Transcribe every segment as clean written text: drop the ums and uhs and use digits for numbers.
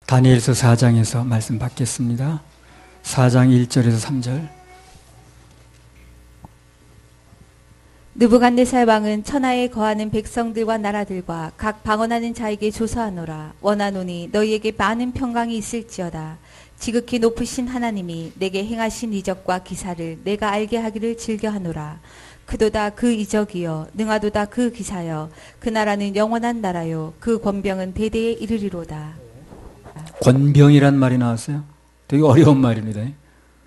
다니엘서 4장에서 말씀 받겠습니다. 4장 1절에서 3절. 느부갓네살 왕은 천하에 거하는 백성들과 나라들과 각 방언하는 자에게 조서하노라. 원하노니 너희에게 많은 평강이 있을지어다. 지극히 높으신 하나님이 내게 행하신 이적과 기사를 내가 알게 하기를 즐겨하노라. 그도다 그 이적이여 능하도다 그 기사여. 그 나라는 영원한 나라요 그 권병은 대대에 이르리로다. 권병이란 말이 나왔어요. 되게 어려운 말입니다.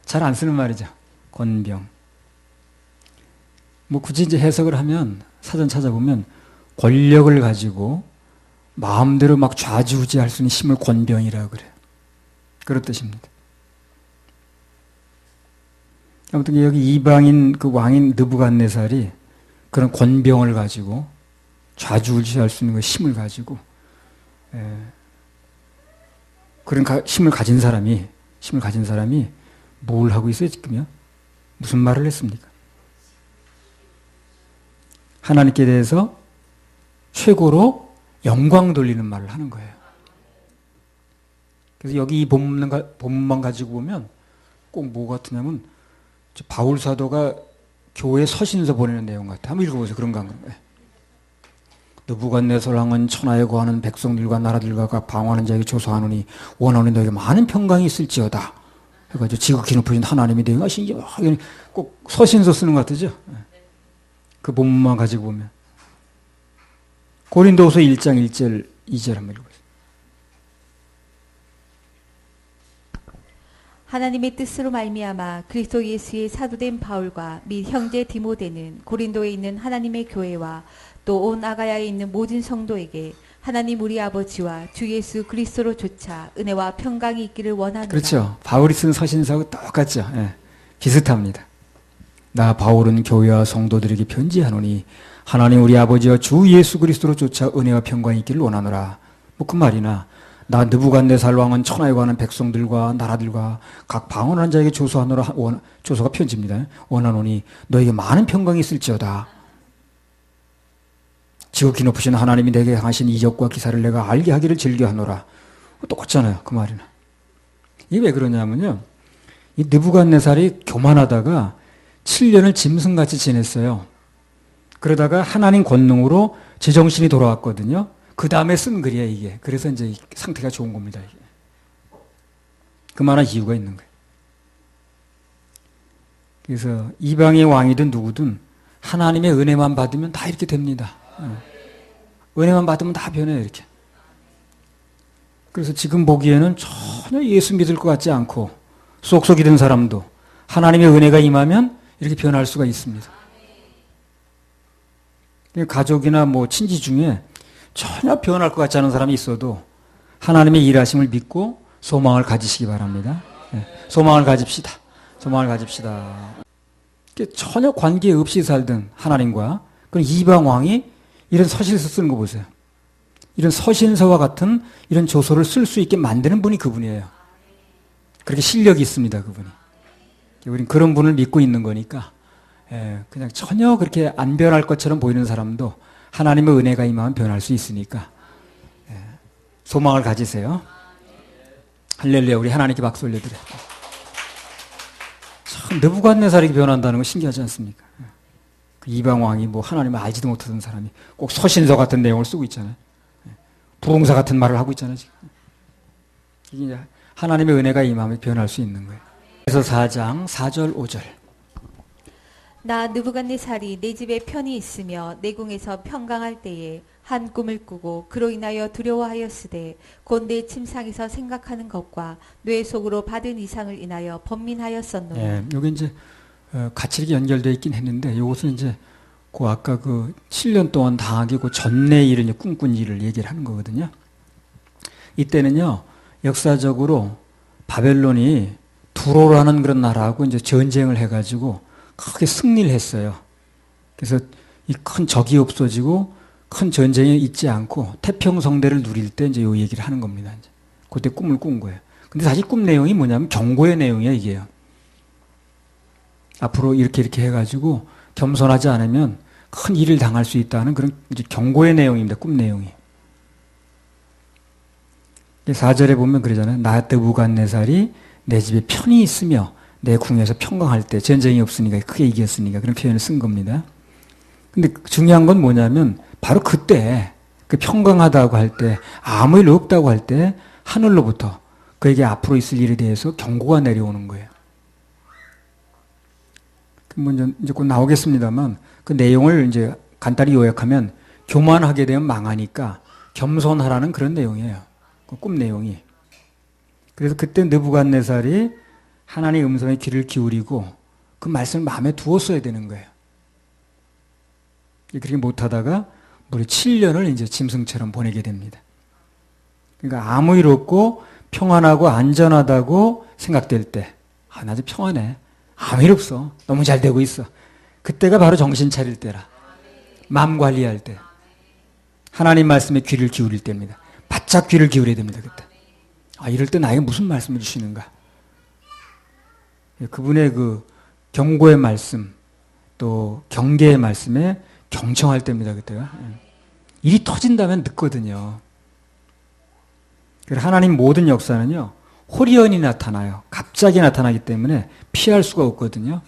잘 안 쓰는 말이죠. 권병. 뭐 굳이 이제 해석을 하면 사전 찾아보면 권력을 가지고 마음대로 막 좌지우지할 수 있는 힘을 권병이라고 그래요. 그런 뜻입니다. 아무튼 여기 이방인 그 왕인 느부갓네살이 그런 권병을 가지고 좌지우지할 수 있는 그 힘을 가지고 그런 힘을 가진 사람이 뭘 하고 있어요 지금요? 무슨 말을 했습니까? 하나님께 대해서 최고로 영광 돌리는 말을 하는 거예요. 그래서 여기 이 본문만 가지고 보면 꼭 뭐 같으냐면 바울 사도가 교회 서신서 보내는 내용 같아요. 한번 읽어보세요. 그런가 안 그런가요? 느부갓네살 왕은 천하에 거하는 백성들과 나라들과 각 방언하는 자에게 조서하노니 원하는 너에게 많은 평강이 있을지어다. 해가지고 지극히 높으신 하나님이 되게 하시니 꼭 서신서 쓰는 것 같으죠? 그 본문만 가지고 보면 고린도후서 1장 1절 2절 한번 읽어보세요. 하나님의 뜻으로 말미암아 그리스도 예수의 사도된 바울과 및 형제 디모데는 고린도에 있는 하나님의 교회와 또 온 아가야에 있는 모든 성도에게 하나님 우리 아버지와 주 예수 그리스도로 조차 은혜와 평강이 있기를 원하노라. 그렇죠. 바울이 쓴 서신서하고 똑같죠. 예, 비슷합니다. 나 바울은 교회와 성도들에게 편지하노니 하나님 우리 아버지와 주 예수 그리스도로 조차 은혜와 평강이 있기를 원하노라. 뭐 그 말이나 나 느부갓네살 왕은 천하에 관한 백성들과 나라들과 각 방언하는 자에게 조서하노라. 조서가 편지입니다. 원하노니 너에게 많은 평강이 있을지어다. 지극히 높으신 하나님이 내게 하신 이적과 기사를 내가 알게 하기를 즐겨하노라. 똑같잖아요. 그 말이나. 이게 왜 그러냐면요. 이 느부갓네살이 교만하다가 7년을 짐승같이 지냈어요. 그러다가 하나님 권능으로 제정신이 돌아왔거든요. 그 다음에 쓴 글이에요, 이게. 그래서 이제 상태가 좋은 겁니다, 이게. 그만한 이유가 있는 거예요. 그래서 이방의 왕이든 누구든 하나님의 은혜만 받으면 다 이렇게 됩니다. 은혜만 받으면 다 변해요, 이렇게. 그래서 지금 보기에는 전혀 예수 믿을 것 같지 않고 쏙쏙이 된 사람도 하나님의 은혜가 임하면 이렇게 변할 수가 있습니다. 가족이나 뭐 친지 중에 전혀 변할 것 같지 않은 사람이 있어도 하나님의 일하심을 믿고 소망을 가지시기 바랍니다. 소망을 가집시다. 소망을 가집시다. 전혀 관계없이 살던 하나님과 그런 이방 왕이 이런 서신서 쓰는 거 보세요. 이런 서신서와 같은 이런 조서를 쓸 수 있게 만드는 분이 그분이에요. 그렇게 실력이 있습니다, 그분이. 우리는 그런 분을 믿고 있는 거니까 그냥 전혀 그렇게 안 변할 것처럼 보이는 사람도 하나님의 은혜가 임하면 변할 수 있으니까 소망을 가지세요. 할렐루야. 우리 하나님께 박수 올려드려요. 참 느부갓네살이 변한다는 거 신기하지 않습니까? 그 이방 왕이 뭐 하나님을 알지도 못하던 사람이 꼭 서신서 같은 내용을 쓰고 있잖아요. 부흥사 같은 말을 하고 있잖아요, 지금. 이게 하나님의 은혜가 임하면 변할 수 있는 거예요. 그래서 4장 4절 5절. 나 느부갓네살이 내 집에 편히 있으며 내 궁에서 평강할 때에 한 꿈을 꾸고 그로 인하여 두려워하였으되 곧 내 침상에서 생각하는 것과 뇌 속으로 받은 이상을 인하여 번민하였었노라. 예, 여기 이제 같이 이렇게 연결되어 있긴 했는데 이것은 이제 그 아까 그 7년 동안 당하기 그 전내 일을 이제 꿈꾼 일을 얘기를 하는 거거든요. 이때는요 역사적으로 바벨론이 두로라는 그런 나라하고 이제 전쟁을 해가지고 크게 승리를 했어요. 그래서 이 큰 적이 없어지고 큰 전쟁이 있지 않고 태평성대를 누릴 때 이제 이 얘기를 하는 겁니다. 이제 그때 꿈을 꾼 거예요. 근데 사실 꿈 내용이 뭐냐면 경고의 내용이에요, 이게요. 앞으로 이렇게 해가지고 겸손하지 않으면 큰 일을 당할 수 있다는 그런 이제 경고의 내용입니다. 꿈 내용이. 4절에 보면 그러잖아요. 나 느부갓네살이 내 집에 편히 있으며 내 궁에서 평강할 때 전쟁이 없으니까 크게 이겼으니까 그런 표현을 쓴 겁니다. 근데 중요한 건 뭐냐면 바로 그때 그 평강하다고 할 때 아무 일 없다고 할 때 하늘로부터 그에게 앞으로 있을 일에 대해서 경고가 내려오는 거예요. 먼저 이제 곧 나오겠습니다만 그 내용을 이제 간단히 요약하면 교만하게 되면 망하니까 겸손하라는 그런 내용이에요. 그 꿈 내용이. 그래서 그때 느부갓네살이 하나님의 음성에 귀를 기울이고 그 말씀을 마음에 두었어야 되는 거예요. 그렇게 못하다가 무려 7년을 이제 짐승처럼 보내게 됩니다. 그러니까 아무 일 없고 평안하고 안전하다고 생각될 때, 나 아주 평안해. 아무 일 없어. 너무 잘 되고 있어. 그때가 바로 정신 차릴 때라. 마음 관리할 때. 하나님 말씀에 귀를 기울일 때입니다. 바짝 귀를 기울여야 됩니다. 그때. 이럴 때 나에게 무슨 말씀을 주시는가. 그분의 그 경고의 말씀, 또 경계의 말씀에 경청할 때입니다. 그때가. 일이 터진다면 늦거든요. 하나님 모든 역사는요. 호리연히 나타나요. 갑자기 나타나기 때문에 피할 수가 없거든요.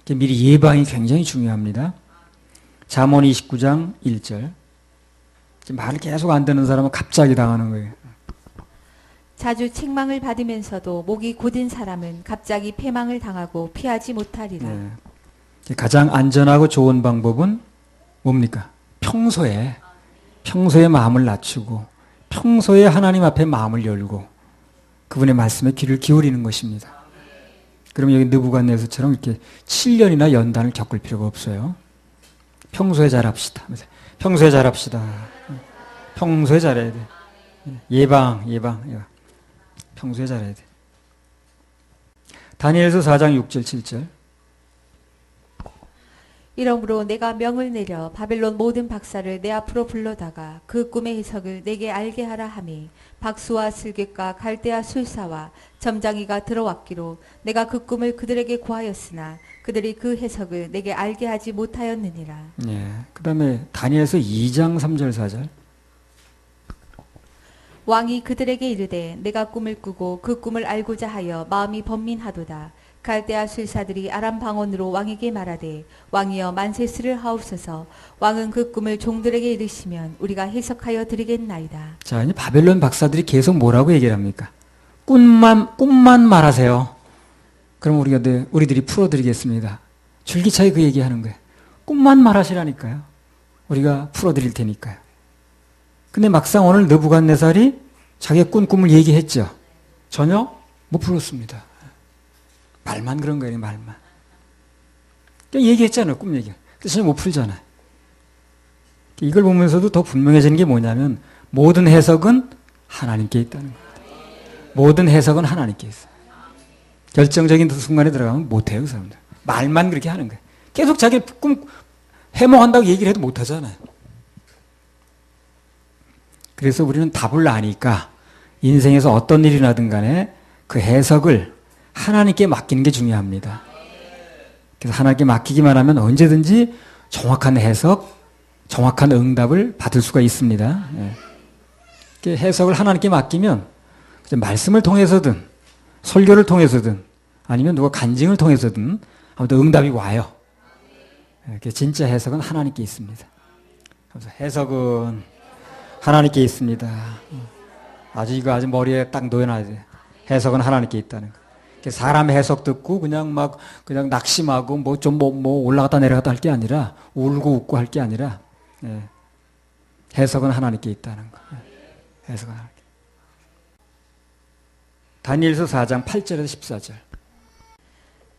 미리 예방이 굉장히 중요합니다. 잠언 29장 1절. 말을 계속 안 듣는 사람은 갑자기 당하는 거예요. 자주 책망을 받으면서도 목이 곧은 사람은 갑자기 패망을 당하고 피하지 못하리라. 네. 가장 안전하고 좋은 방법은 뭡니까? 평소에 마음을 낮추고 평소에 하나님 앞에 마음을 열고 그분의 말씀에 귀를 기울이는 것입니다. 그러면 여기 느부갓네살처럼 이렇게 7년이나 연단을 겪을 필요가 없어요. 평소에 잘합시다. 평소에 잘합시다. 평소에 잘해야 돼. 예방. 평소에 잘해야 돼. 다니엘서 4장 6절 7절. 이러므로 내가 명을 내려 바벨론 모든 박사를 내 앞으로 불러다가 그 꿈의 해석을 내게 알게 하라 하매 박수와 슬객과 갈대아 술사와 점장이가 들어왔기로 내가 그 꿈을 그들에게 구하였으나 그들이 그 해석을 내게 알게 하지 못하였느니라. 예. 그다음에 다니엘서 2장 3절 4절. 왕이 그들에게 이르되 내가 꿈을 꾸고 그 꿈을 알고자 하여 마음이 번민하도다. 갈대아 술사들이 아람 방언으로 왕에게 말하되 왕이여 만세스를 하옵소서. 왕은 그 꿈을 종들에게 이르시면 우리가 해석하여 드리겠나이다. 자, 이제 바벨론 박사들이 계속 뭐라고 얘기를 합니까? 꿈만 말하세요. 그럼 우리들이 풀어드리겠습니다. 줄기차게 그 얘기하는 거예요. 꿈만 말하시라니까요. 우리가 풀어드릴 테니까요. 근데 막상 오늘 느부갓네살이 자기의 꾼 꿈을 얘기했죠. 전혀 못 풀었습니다. 말만 그런 거예요, 말만. 얘기했잖아요, 꿈 얘기. 근데 전혀 못 풀잖아요. 이걸 보면서도 더 분명해지는 게 뭐냐면 모든 해석은 하나님께 있다는 겁니다. 모든 해석은 하나님께 있어요. 결정적인 순간에 들어가면 못해요, 그 사람들. 말만 그렇게 하는 거예요. 계속 자기 꿈 해몽한다고 얘기를 해도 못하잖아요. 그래서 우리는 답을 아니까 인생에서 어떤 일이 나든 간에 그 해석을 하나님께 맡기는 게 중요합니다. 그래서 하나님께 맡기기만 하면 언제든지 정확한 해석, 정확한 응답을 받을 수가 있습니다. 예. 해석을 하나님께 맡기면 말씀을 통해서든 설교를 통해서든 아니면 누가 간증을 통해서든 아무튼 응답이 와요. 진짜 해석은 하나님께 있습니다. 그래서 해석은 하나님께 있습니다. 아주 머리에 딱 놓여놔야 돼. 해석은 하나님께 있다는 거. 사람 해석 듣고 그냥 낙심하고 올라갔다 내려갔다 할 게 아니라 울고 웃고 할 게 아니라 해석은 하나님께 있다는 거. 해석은 하나님께. 다니엘서 4장 8절에서 14절.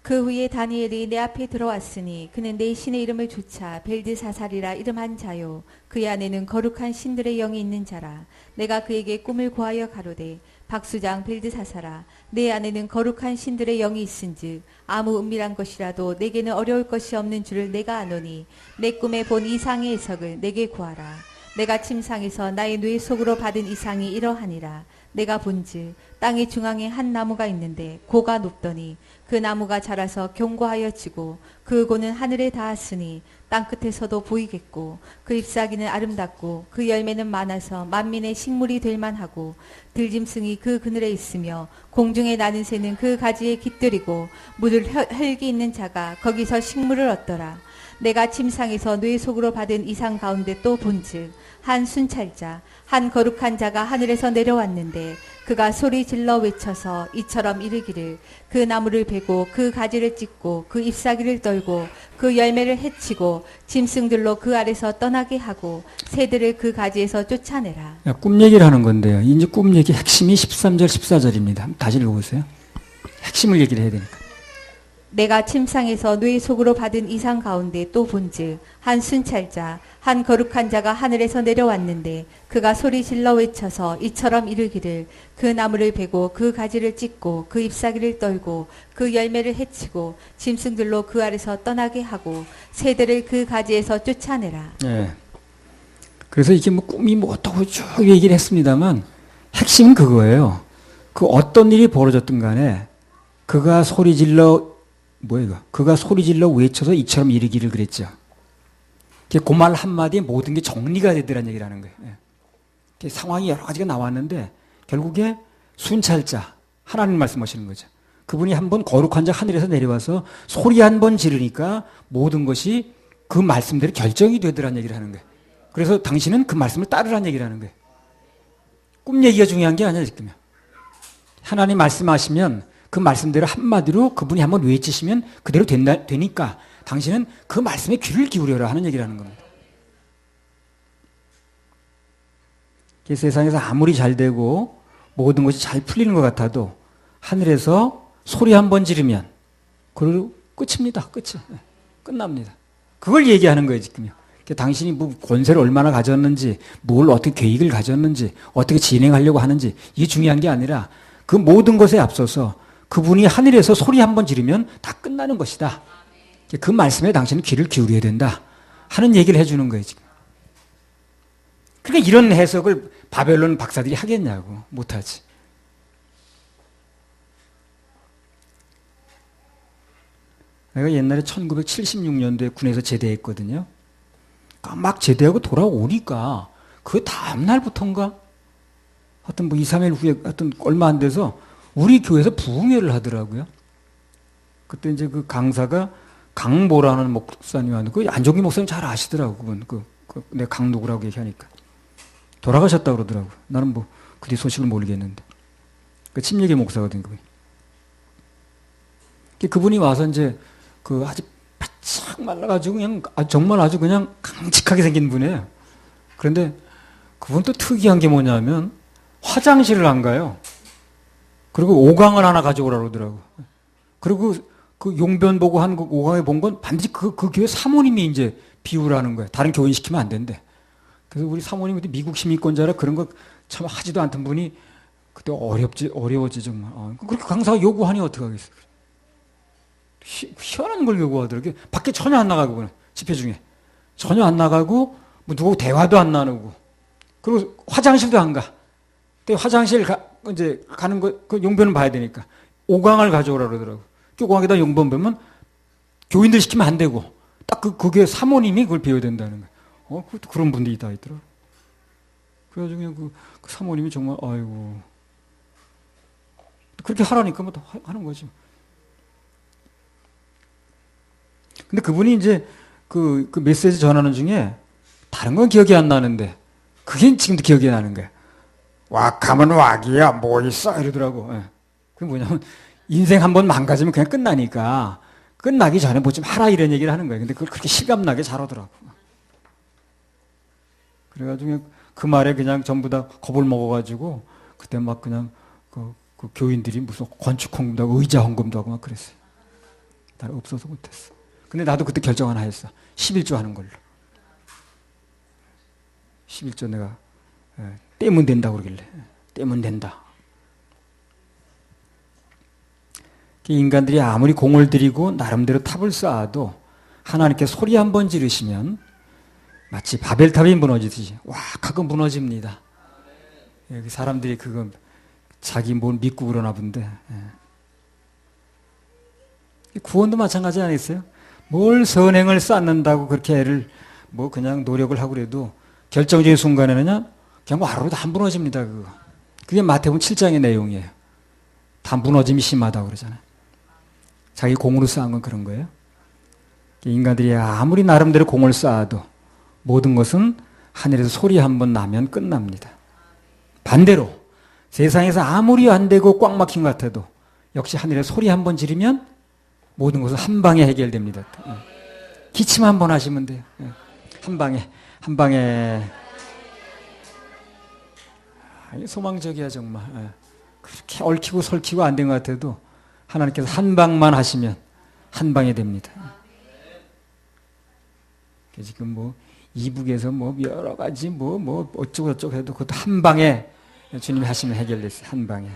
그 후에 다니엘이 내 앞에 들어왔으니 그는 내 신의 이름을 조차 벨드사살이라 이름한 자요 그의 안에는 거룩한 신들의 영이 있는 자라. 내가 그에게 꿈을 고하여 가로되 박수장 벨드사살아 내 안에는 거룩한 신들의 영이 있은즉 아무 은밀한 것이라도 내게는 어려울 것이 없는 줄을 내가 아노니 내 꿈에 본 이상의 해석을 내게 구하라. 내가 침상에서 나의 뇌 속으로 받은 이상이 이러하니라. 내가 본즉 땅의 중앙에 한 나무가 있는데 고가 높더니 그 나무가 자라서 견고하여 지고 그 고는 하늘에 닿았으니 땅끝에서도 보이겠고 그 잎사귀는 아름답고 그 열매는 많아서 만민의 식물이 될 만하고 들짐승이 그 그늘에 있으며 공중에 나는 새는 그 가지에 깃들이고 물을 혈기 있는 자가 거기서 식물을 얻더라. 내가 침상에서 뇌 속으로 받은 이상 가운데 또 본즉 한 순찰자 한 거룩한 자가 하늘에서 내려왔는데 그가 소리 질러 외쳐서 이처럼 이르기를 그 나무를 베고 그 가지를 찢고 그 잎사귀를 떨고 그 열매를 해치고 짐승들로 그 아래서 떠나게 하고 새들을 그 가지에서 쫓아내라. 꿈 얘기를 하는 건데요. 이제 꿈 얘기 핵심이 13절 14절입니다. 다시 읽어보세요. 핵심을 얘기를 해야 되니까. 내가 침상에서 뇌 속으로 받은 이상 가운데 또 본즉 한 순찰자 한 거룩한 자가 하늘에서 내려왔는데 그가 소리 질러 외쳐서 이처럼 이르기를 그 나무를 베고 그 가지를 찢고 그 잎사귀를 떨고 그 열매를 해치고 짐승들로 그 아래서 떠나게 하고 새들을 그 가지에서 쫓아내라. 네. 그래서 이게 뭐 꿈이 뭐 어떻고 쭉 얘기를 했습니다만 핵심은 그거예요. 그 어떤 일이 벌어졌든 간에 그가 소리 질러 그가 소리 질러 외쳐서 이처럼 이르기를 그랬죠. 그 말 한마디에 모든 게 정리가 되더라는 얘기를 하는 거예요. 예. 상황이 여러 가지가 나왔는데 결국에 순찰자, 하나님 말씀하시는 거죠. 그분이 한번 거룩한 자 하늘에서 내려와서 소리 한 번 지르니까 모든 것이 그 말씀대로 결정이 되더라는 얘기를 하는 거예요. 그래서 당신은 그 말씀을 따르라는 얘기를 하는 거예요. 꿈 얘기가 중요한 게 아니야, 지금요. 하나님 말씀하시면 그 말씀대로 한마디로 그분이 한번 외치시면 그대로 되니까 당신은 그 말씀에 귀를 기울여라 하는 얘기를 하는 겁니다. 세상에서 아무리 잘 되고 모든 것이 잘 풀리는 것 같아도 하늘에서 소리 한 번 지르면 그리고 끝입니다. 끝납니다. 그걸 얘기하는 거예요, 지금요. 당신이 뭐 권세를 얼마나 가졌는지, 뭘 어떻게 계획을 가졌는지, 어떻게 진행하려고 하는지 이게 중요한 게 아니라 그 모든 것에 앞서서 그분이 하늘에서 소리 한 번 지르면 다 끝나는 것이다. 그 말씀에 당신은 귀를 기울여야 된다 하는 얘기를 해주는 거예요, 지금. 그러니까 이런 해석을 바벨론 박사들이 하겠냐고. 못하지. 내가 옛날에 1976년도에 군에서 제대했거든요. 막 제대하고 돌아오니까 그 다음날부터인가 하여튼 뭐 2, 3일 후에 하여튼 얼마 안 돼서 우리 교회에서 부흥회를 하더라고요. 그때 이제 그 강사가 강보라는 목사님 왔는데, 그 안종기 목사님 잘 아시더라고, 그분. 내가 강누구라고 얘기하니까. 돌아가셨다고 그러더라고요. 나는 뭐, 그 뒤 소식을 모르겠는데. 그 침례교 목사거든요, 그분이. 그분이 와서 이제 그 아주 바짝 말라가지고 그냥, 정말 아주 그냥 강직하게 생긴 분이에요. 그런데 그분 또 특이한 게 뭐냐면 화장실을 안 가요. 그리고 오강을 하나 가져오라고 그러더라고. 그리고 그 용변 보고 한 그 오강에 본 건 반드시 그 교회 사모님이 이제 비우라는 거예요. 다른 교인 시키면 안 된대. 그래서 우리 사모님이 미국 시민권자라 그런 거 참 하지도 않던 분이 그때 어려웠지 정말. 그렇게 강사가 요구하니 어떡하겠어. 희한한 걸 요구하더라고요. 밖에 전혀 안 나가고 그냥 집회 중에. 전혀 안 나가고 뭐 누구 대화도 안 나누고. 그리고 화장실도 안 가. 근데 화장실 이제 가는 거, 그 용변을 봐야 되니까. 오강을 가져오라 그러더라고. 그 오강에다 용변 보면 교인들 시키면 안 되고, 딱 그게 사모님이 그걸 배워야 된다는 거야. 그런 분들이 다 있더라고. 그래가지고 그냥 그 사모님이 정말, 아이고. 그렇게 하라니까 뭐 하는 거지. 근데 그분이 이제 그 메시지 전하는 중에 다른 건 기억이 안 나는데, 그게 지금도 기억이 나는 거야. 왁하면 왁이야, 뭐 있어? 이러더라고. 예. 그게 뭐냐면, 인생 한번 망가지면 그냥 끝나니까, 끝나기 전에 뭐 좀 하라 이런 얘기를 하는 거예요. 근데 그걸 그렇게 실감나게 잘하더라고. 그래가지고 그 말에 그냥 전부 다 겁을 먹어가지고, 그때 막 그냥 그 교인들이 무슨 건축 헌금도 하고 의자 헌금도 하고 막 그랬어요. 나 없어서 못했어. 근데 나도 그때 결정 하나 했어. 11조 하는 걸로. 11조 내가, 떼면 된다고 그러길래. 떼면 된다. 인간들이 아무리 공을 들이고 나름대로 탑을 쌓아도 하나님께 소리 한번 지르시면 마치 바벨탑이 무너지듯이 와 하고 무너집니다. 여기 사람들이 그거 자기 뭘 믿고 그러나 본데. 구원도 마찬가지 아니겠어요? 뭘 선행을 쌓는다고 그렇게 애를 뭐 그냥 노력을 하고 그래도 결정적인 순간에는 그냥 바로 다 무너집니다. 그게 마태복음 7장의 내용이에요. 다 무너짐이 심하다고 그러잖아요. 자기 공으로 쌓은 건 그런 거예요. 인간들이 아무리 나름대로 공을 쌓아도 모든 것은 하늘에서 소리 한 번 나면 끝납니다. 반대로 세상에서 아무리 안 되고 꽉 막힌 것 같아도 역시 하늘에서 소리 한 번 지르면 모든 것은 한 방에 해결됩니다. 기침 한 번 하시면 돼요. 한 방에. 소망적이야 정말. 그렇게 얽히고 설키고 안 된 것 같아도 하나님께서 한 방만 하시면 한 방에 됩니다. 지금 뭐 이북에서 뭐 여러 가지 뭐 어쩌고 저쩌고 해도 그것도 한 방에 주님이 하시면 해결됐어요. 한 방에.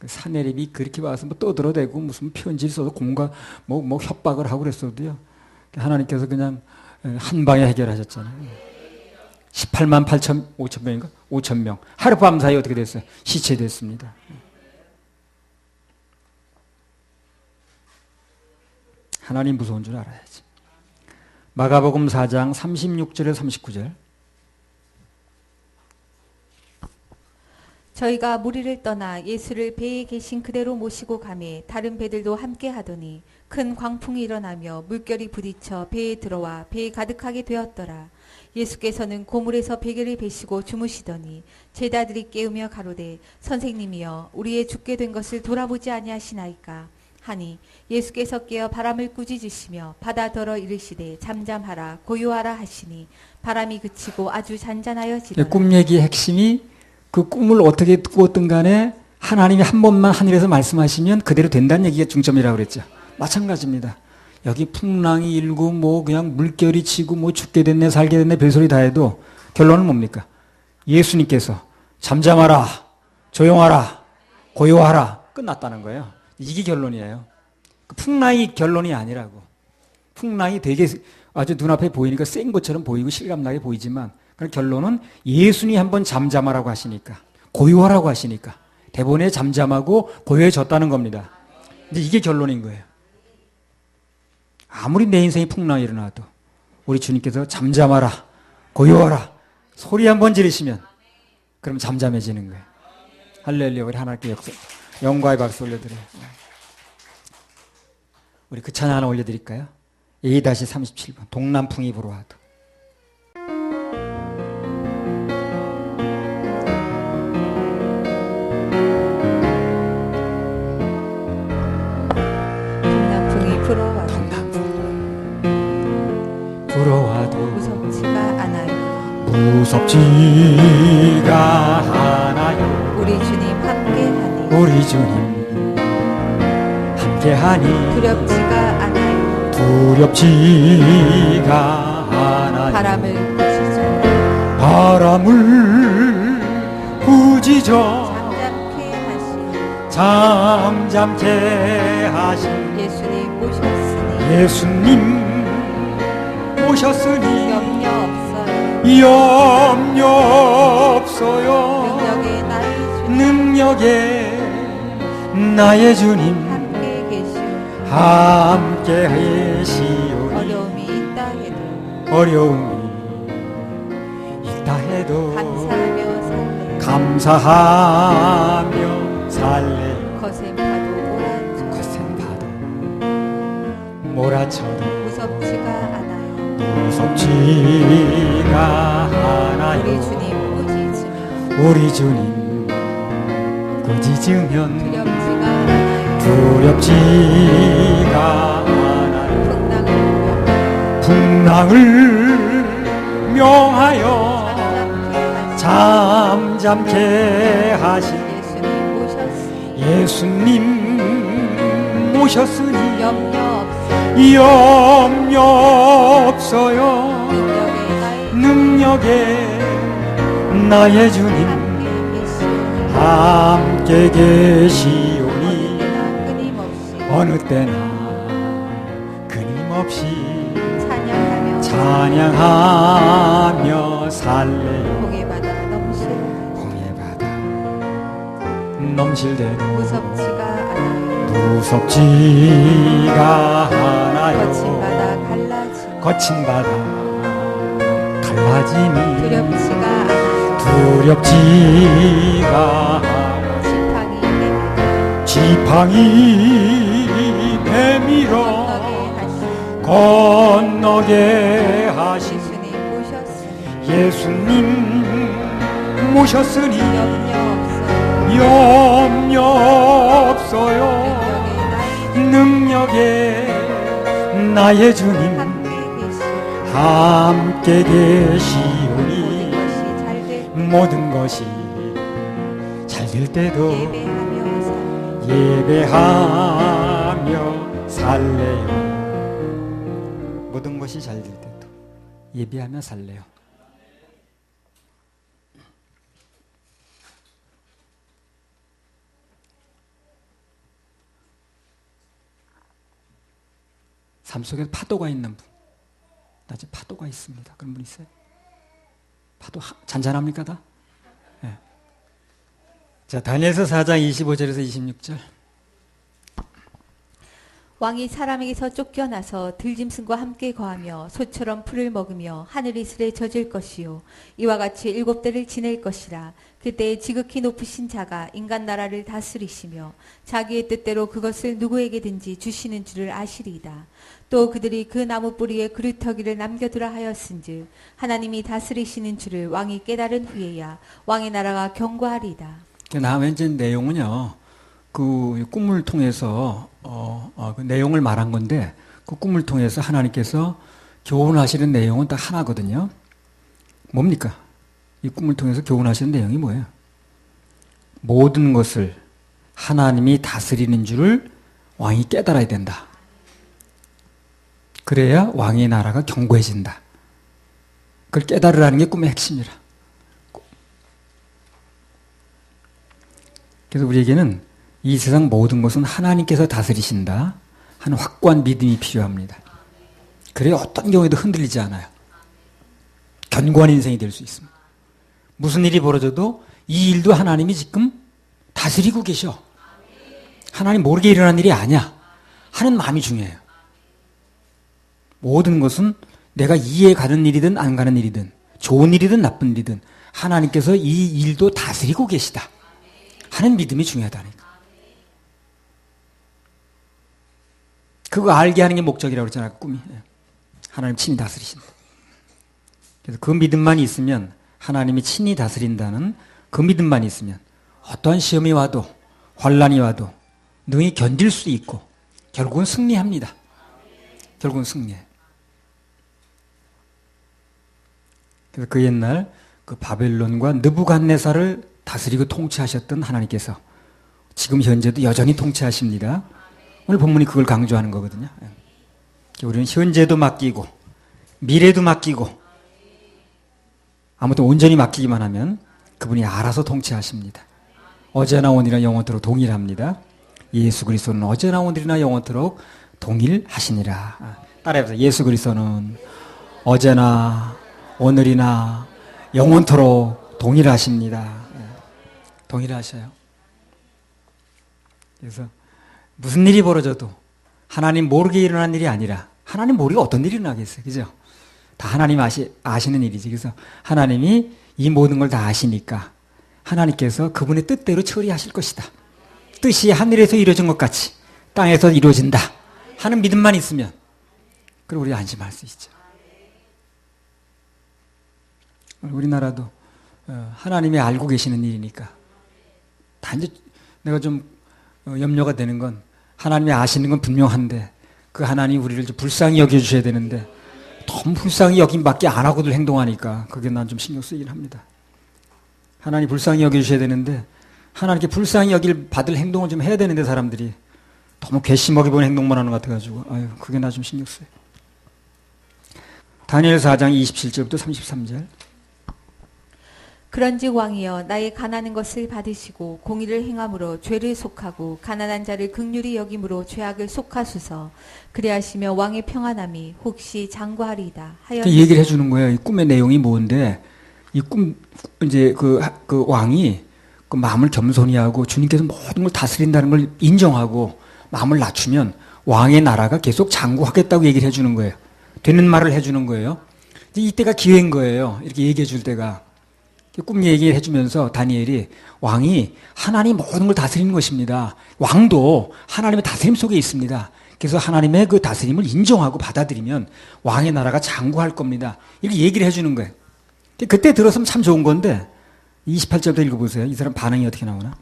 사내립이 그렇게 와서 뭐 떠들어대고 무슨 편지를 써도 공과 뭐 협박을 하고 그랬어도요. 하나님께서 그냥 한 방에 해결하셨잖아요. 18만 5천 명인가? 5천 명. 하룻밤 사이에 어떻게 됐어요? 시체됐습니다. 하나님 무서운 줄 알아야지. 마가복음 4장 36절에서 39절. 저희가 무리를 떠나 예수를 배에 계신 그대로 모시고 가매 다른 배들도 함께 하더니 큰 광풍이 일어나며 물결이 부딪혀 배에 들어와 배에 가득하게 되었더라. 예수께서는 고물에서 베개를 베시고 주무시더니 제자들이 깨우며 가로되 선생님이여 우리의 죽게 된 것을 돌아보지 아니하시나이까 하니 예수께서 깨어 바람을 꾸짖으시며 바다 덜어 이르시되 잠잠하라 고요하라 하시니 바람이 그치고 아주 잔잔하여지더라. 꿈 얘기의 핵심이 그 꿈을 어떻게 꾸었든 간에 하나님이 한 번만 하늘에서 말씀하시면 그대로 된다는 얘기가 중점이라고 그랬죠. 마찬가지입니다. 여기 풍랑이 일고 뭐 그냥 물결이 치고 뭐 죽게 됐네 살게 됐네 별소리 다 해도 결론은 뭡니까? 예수님께서 잠잠하라 조용하라 고요하라 끝났다는 거예요. 이게 결론이에요. 풍랑이 결론이 아니라고. 풍랑이 되게 아주 눈앞에 보이니까 센 것처럼 보이고 실감나게 보이지만 그 결론은 예수님이 한번 잠잠하라고 하시니까 고요하라고 하시니까 대본에 잠잠하고 고요해졌다는 겁니다. 근데 이게 결론인 거예요. 아무리 내 인생에 풍랑이 일어나도 우리 주님께서 잠잠하라 고요하라 소리 한번 지르시면 그럼 잠잠해지는 거예요. 할렐루야. 우리 하나님께 역사 영광의 박수 올려드려요. 우리 그 찬양 하나 올려드릴까요? A-37번 동남풍이 불어와도. 동남풍이 불어와도 불어와도 무섭지가 않아요. 무섭지가 않아요. 우리 주님 함께하니 우리 주님 함께하니 두렵지가 않아요. 두렵지가 않아요. 바람을 꾸짖어 바람을 꾸짖어 잠잠케 하시니 잠잠케 하신 예수님 모셨으니 예수님 오셨으니 염려 없어요. 염려 없어요. 능력에 나의 주님 함께 계시오니 어려움이 있다 해도 감사하며 살래. 거센 파도 몰아쳐도 무섭지가 않아요. 무섭지가 않아요. 우리 주님 꾸짖으면 두렵지가 않아요. 풍랑을 명하여 잠잠케 하신 예수님 모셨으니 염려 없어요. 능력에 나의 주님 함께 계시오니 어느 때나 끊임없이 찬양하며 살래요. 봉해바다 넘실대도 무섭지가 않아요. 무섭지가 않아요. 거친 바다 갈라짐 거친 바다 갈라짐이 두렵지가 않아요. 두렵지가 않아요. 지팡이 내밀어 지팡이 내밀어 건너게 건너게 하신 예수님 모셨으니 예수님 모셨으니 염려 없어요. 염려 없어요. 능력에 나의 주님 함께 계시 함께 계시오니 모든 것이 모든 것이 잘 될 잘 될 때도 예배하며 예배하며 살래요. 모든 것이 잘 될 때도 예배하며 살래요. 삶 속에 파도가 있는 분, 낮에 파도가 있습니다. 그런 분 있어요? 파도 잔잔합니까 다? 네. 자, 다니엘서 4장 25절에서 26절. 왕이 사람에게서 쫓겨나서 들짐승과 함께 거하며 소처럼 풀을 먹으며 하늘 이슬에 젖을 것이요 이와 같이 7대를 지낼 것이라. 그때 지극히 높으신 자가 인간 나라를 다스리시며 자기의 뜻대로 그것을 누구에게든지 주시는 줄을 아시리이다. 또 그들이 그 나무 뿌리에 그루터기를 남겨두라 하였은즉 하나님이 다스리시는 줄을 왕이 깨달은 후에야 왕의 나라가 견고하리이다. 다음에 이제 내용은요, 그 꿈을 통해서 그 내용을 말한 건데, 그 꿈을 통해서 하나님께서 교훈하시는 내용은 딱 하나거든요. 뭡니까? 이 꿈을 통해서 교훈하시는 내용이 뭐예요? 모든 것을 하나님이 다스리는 줄을 왕이 깨달아야 된다. 그래야 왕의 나라가 견고해진다. 그걸 깨달으라는 게 꿈의 핵심이라. 그래서 우리에게는 이 세상 모든 것은 하나님께서 다스리신다 하는 확고한 믿음이 필요합니다. 그래야 어떤 경우에도 흔들리지 않아요. 견고한 인생이 될 수 있습니다. 무슨 일이 벌어져도 이 일도 하나님이 지금 다스리고 계셔. 하나님 모르게 일어난 일이 아니야 하는 마음이 중요해요. 모든 것은 내가 이해 가는 일이든 안 가는 일이든 좋은 일이든 나쁜 일이든 하나님께서 이 일도 다스리고 계시다 하는 믿음이 중요하다니까. 그거 알게 하는 게 목적이라고 그랬잖아요. 꿈이. 하나님 친히 다스리신다. 그래서 그 믿음만 있으면, 하나님이 친히 다스린다는 그 믿음만 있으면 어떠한 시험이 와도 환난이 와도 능히 견딜 수 있고 결국은 승리합니다. 결국은 승리해. 그래서 그 옛날 그 바벨론과 느부갓네살을 다스리고 통치하셨던 하나님께서 지금 현재도 여전히 통치하십니다. 오늘 본문이 그걸 강조하는 거거든요. 우리는 현재도 맡기고 미래도 맡기고 아무튼 온전히 맡기기만 하면 그분이 알아서 통치하십니다. 어제나 오늘이나 영원토록 동일합니다. 예수 그리스도는 어제나 오늘이나 영원토록 동일하시니라. 따라해보세요. 예수 그리스도는 어제나 오늘이나 영원토록 동일하십니다. 동일하셔요. 그래서 무슨 일이 벌어져도 하나님 모르게 일어난 일이 아니라, 하나님 모르게 어떤 일이 일어나겠어요. 그죠? 다 하나님 아시는 일이지. 그래서 하나님이 이 모든 걸 다 아시니까 하나님께서 그분의 뜻대로 처리하실 것이다. 뜻이 하늘에서 이루어진 것 같이 땅에서 이루어진다 하는 믿음만 있으면, 그리고 우리 안심할 수 있죠. 우리나라도 하나님이 알고 계시는 일이니까 단지 내가 좀 염려가 되는 건, 하나님이 아시는 건 분명한데 그 하나님이 우리를 좀 불쌍히 여겨주셔야 되는데 너무 불쌍히 여김밖에 안 하고들 행동하니까 그게 난 좀 신경 쓰이긴 합니다. 하나님 불쌍히 여겨주셔야 되는데 하나님께 불쌍히 여길 받을 행동을 좀 해야 되는데 사람들이 너무 괘씸하게 보는 행동만 하는 것 같아가지고 아유, 그게 나 좀 신경 쓰여요. 다니엘 4장 27절부터 33절. 그런즉 왕이여 나의 가난한 것을 받으시고 공의를 행함으로 죄를 속하고 가난한 자를 긍휼히 여김으로 죄악을 속하소서. 그리하시며 왕의 평안함이 혹시 장구하리이다 하여 이 얘기를 해주는 거예요. 이 꿈의 내용이 뭔데, 이 꿈 이제 그 왕이 그 마음을 겸손히 하고 주님께서 모든 걸 다스린다는 걸 인정하고 마음을 낮추면 왕의 나라가 계속 장구하겠다고 얘기를 해주는 거예요. 되는 말을 해주는 거예요. 이때가 기회인 거예요. 이렇게 얘기해 줄 때가. 꿈 얘기를 해주면서 다니엘이 왕이 하나님 모든 걸 다스리는 것입니다. 왕도 하나님의 다스림 속에 있습니다. 그래서 하나님의 그 다스림을 인정하고 받아들이면 왕의 나라가 장구할 겁니다. 이렇게 얘기를 해주는 거예요. 그때 들었으면 참 좋은 건데 28절부터 읽어보세요. 이 사람 반응이 어떻게 나오나?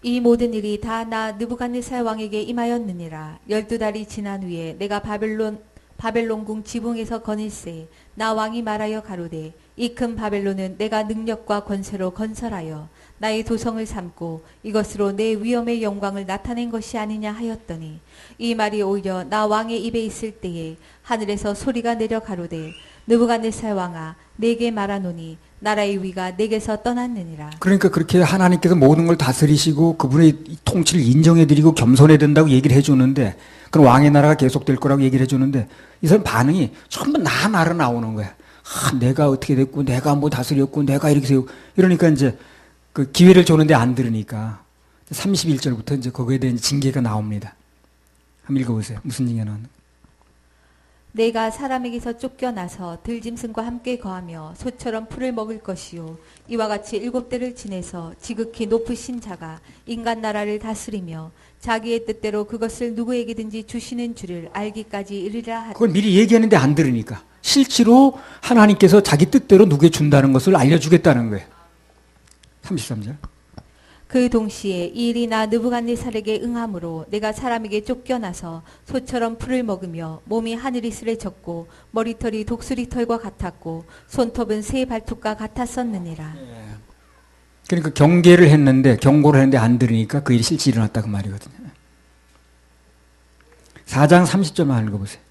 이 모든 일이 다 나 느부갓네살 왕에게 임하였느니라. 12달이 지난 후에 내가 바벨론궁 지붕에서 거닐세 나 왕이 말하여 가로되 이 큰 바벨론은 내가 능력과 권세로 건설하여 나의 도성을 삼고 이것으로 내 위엄의 영광을 나타낸 것이 아니냐 하였더니 이 말이 오히려 나 왕의 입에 있을 때에 하늘에서 소리가 내려 가로되 느부갓네살 왕아 내게 말하노니 나라의 위가 내게서 떠났느니라. 그러니까 그렇게 하나님께서 모든 걸 다스리시고 그분의 통치를 인정해드리고 겸손해야 된다고 얘기를 해주는데 그럼 왕의 나라가 계속될 거라고 얘기를 해주는데 이 사람 반응이 전부 나로 나오는 거야. 내가 어떻게 됐고 내가 뭐 다스렸고 내가 이렇게 세우고 이러니까 이제 그 기회를 주는데 안 들으니까 31절부터 이제 거기에 대한 징계가 나옵니다. 한번 읽어보세요. 무슨 징계가 나오나? 내가 사람에게서 쫓겨나서 들짐승과 함께 거하며 소처럼 풀을 먹을 것이요 이와 같이 7대를 지내서 지극히 높으신 자가 인간 나라를 다스리며 자기의 뜻대로 그것을 누구에게든지 주시는 줄을 알기까지 이르리라 하리. 그걸 미리 얘기하는데 안 들으니까 실제로 하나님께서 자기 뜻대로 누구에 준다는 것을 알려주겠다는 거예요. 33절. 그 동시에 이 일이 나 느부갓네살에게 응함으로 내가 사람에게 쫓겨나서 소처럼 풀을 먹으며 몸이 하늘이슬에 졌고 머리털이 독수리털과 같았고 손톱은 새 발톱과 같았었느니라. 그러니까 경계를 했는데 경고를 했는데 안 들으니까 그 일이 실제 일어났다 그 말이거든요. 4장 30절만 읽어보세요.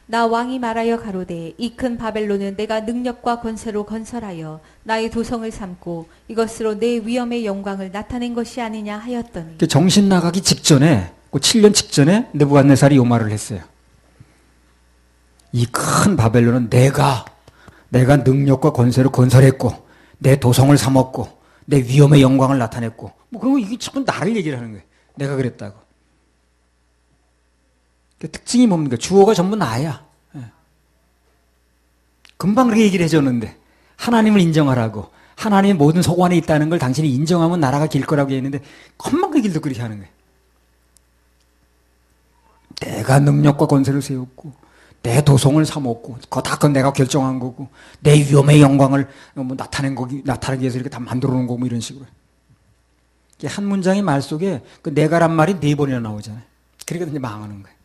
나 왕이 말하여 가로되 이 큰 바벨론은 내가 능력과 권세로 건설하여 나의 도성을 삼고 이것으로 내 위엄의 영광을 나타낸 것이 아니냐 하였더니 정신 나가기 직전에 그 7년 직전에 느부갓네살이 이 말을 했어요. 이 큰 바벨론은 내가 능력과 권세로 건설했고 내 도성을 삼았고 내 위엄의 영광을 나타냈고 뭐 그런 거 이게 전부 나를 얘기를 하는 거예요. 내가 그랬다고. 특징이 뭡니까? 주어가 전부 나야. 금방 그렇게 얘기를 해줬는데 하나님을 인정하라고 하나님의 모든 소관에 있다는 걸 당신이 인정하면 나라가 길 거라고 했는데 금방 그 길도 그렇게 하는 거예요. 내가 능력과 권세를 세웠고 내 도성을 삼았고 그건 내가 결정한 거고 내 위엄의 영광을 뭐 나타내기 위해서 이렇게 다 만들어 놓은 거고 뭐 이런 식으로. 한 문장의 말 속에 그 내가란 말이 4번이나 나오잖아요. 그러니까 이제 망하는 거예요.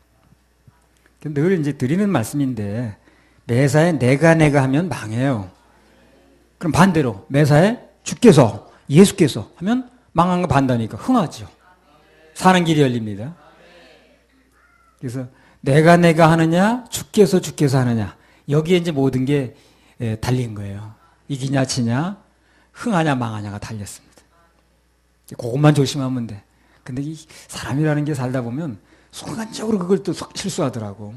늘 이제 드리는 말씀인데 매사에 내가 하면 망해요. 그럼 반대로 매사에 주께서 예수께서 하면 망한 거 반다니까 흥하죠. 사는 길이 열립니다. 그래서 내가 하느냐 주께서 하느냐 여기에 이제 모든 게 달린 거예요. 이기냐 지냐 흥하냐 망하냐가 달렸습니다. 그것만 조심하면 돼. 근데 이 사람이라는 게 살다 보면 순간적으로 그걸 또 실수하더라고.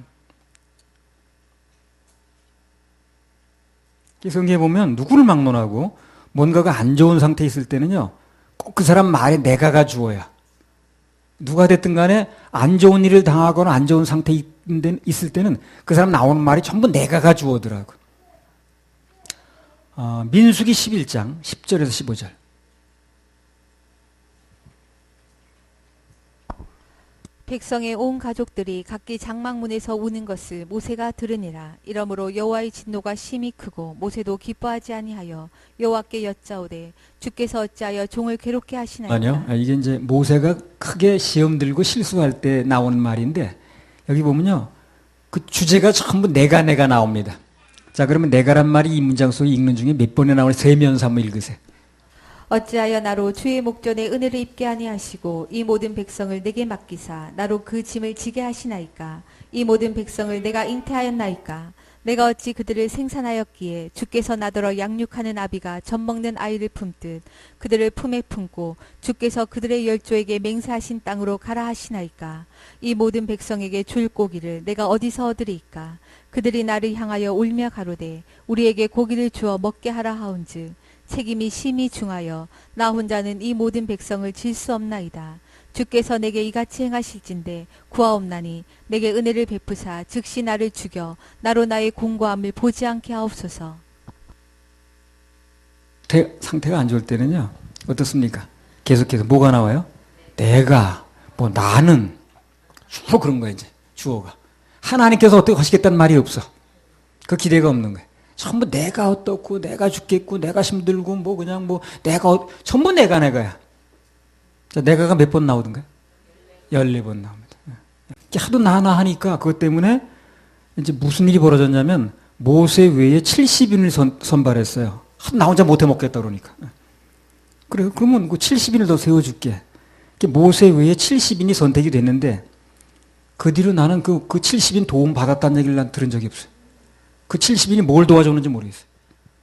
성경에 보면 누구를 막론하고 뭔가가 안 좋은 상태에 있을 때는요 꼭 그 사람 말에 내가가 주어야. 누가 됐든 간에 안 좋은 일을 당하거나 안 좋은 상태에 있을 때는 그 사람 나오는 말이 전부 내가가 주어더라고. 민수기 11장 10절에서 15절. 백성의 온 가족들이 각기 장막문에서 우는 것을 모세가 들으니라. 이러므로 여호와의 진노가 심히 크고 모세도 기뻐하지 아니하여 여호와께 여짜오되 주께서 어찌하여 종을 괴롭게 하시나이까. 아니요. 이게 이제 모세가 크게 시험 들고 실수할 때 나오는 말인데 여기 보면요. 그 주제가 전부 내가 나옵니다. 자, 그러면 내가란 말이 이 문장 속에 읽는 중에 몇 번에 나오는 세면서 한번 읽으세요. 어찌하여 나로 주의 목전에 은혜를 입게 아니하시고 이 모든 백성을 내게 맡기사 나로 그 짐을 지게 하시나이까. 이 모든 백성을 내가 잉태하였나이까. 내가 어찌 그들을 생산하였기에 주께서 나더러 양육하는 아비가 젖먹는 아이를 품듯 그들을 품에 품고 주께서 그들의 열조에게 맹세하신 땅으로 가라 하시나이까. 이 모든 백성에게 줄 고기를 내가 어디서 얻으리이까. 그들이 나를 향하여 울며 가로되 우리에게 고기를 주어 먹게 하라 하온즉 책임이 심히 중하여 나 혼자는 이 모든 백성을 질 수 없나이다. 주께서 내게 이같이 행하실진대 구하옵나니 내게 은혜를 베푸사 즉시 나를 죽여 나로 나의 공고함을 보지 않게 하옵소서. 상태가 안 좋을 때는요 어떻습니까? 계속해서 뭐가 나와요? 내가 뭐 나는 주로 그런 거야. 이제 주어가 하나님께서 어떻게 하시겠다는 말이 없어. 그 기대가 없는 거야. 전부 내가 어떻고 내가 죽겠고 내가 힘들고 뭐 그냥 뭐 내가 전부 내가야. 자, 내가가 몇 번 나오던가요? 14번 나옵니다. 하도 나나 하니까 그것 때문에 이제 무슨 일이 벌어졌냐면 모세 외에 70인을 선발했어요. 하도 나 혼자 못해 먹겠다 그러니까. 그래, 그러면 그 70인을 더 세워줄게. 모세 외에 70인이 선택이 됐는데 그 뒤로 나는 그 70인 도움 받았다는 얘기를 난 들은 적이 없어요. 그 70인이 뭘 도와줬는지 모르겠어요.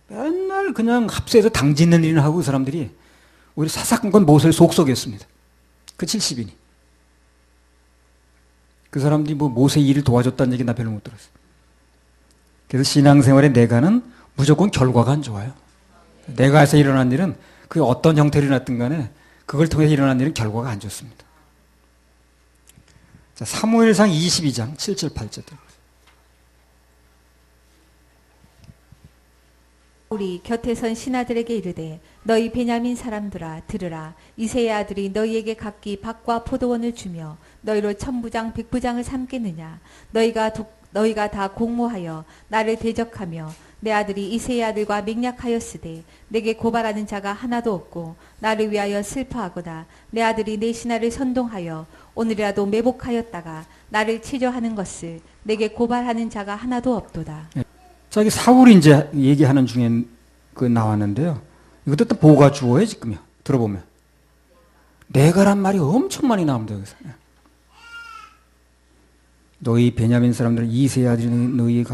맨날 그냥 합세해서 당 짓는 일을 하고 그 사람들이 오히려 사사건건 모세를 속속였습니다. 그 70인이. 그 사람들이 뭐 모세 일을 도와줬다는 얘기 나 별로 못 들었어요. 그래서 신앙생활의 내가는 무조건 결과가 안 좋아요. 내가에서 일어난 일은 그 어떤 형태로 일어났든 간에 그걸 통해 일어난 일은 결과가 안 좋습니다. 자, 사무엘상 22장 7절 8절 들어보세요. 우리 곁에 선 신하들에게 이르되 너희 베냐민 사람들아 들으라. 이새의 아들이 너희에게 각기 밭과 포도원을 주며 너희로 천부장 백부장을 삼겠느냐. 너희가 다 공모하여 나를 대적하며 내 아들이 이새의 아들과 맹약하였으되 내게 고발하는 자가 하나도 없고 나를 위하여 슬퍼하거나 내 아들이 내 신하를 선동하여 오늘이라도 매복하였다가 나를 치료하는 것을 내게 고발하는 자가 하나도 없도다. 자, 이게 사울이 이제 얘기하는 중에 그 나왔는데요. 이것도 또 보가 주어요, 지금요. 들어보면. 내가란 말이 엄청 많이 나옵니다, 여기서. 너희 베냐민 사람들은 이새의 아들이 너희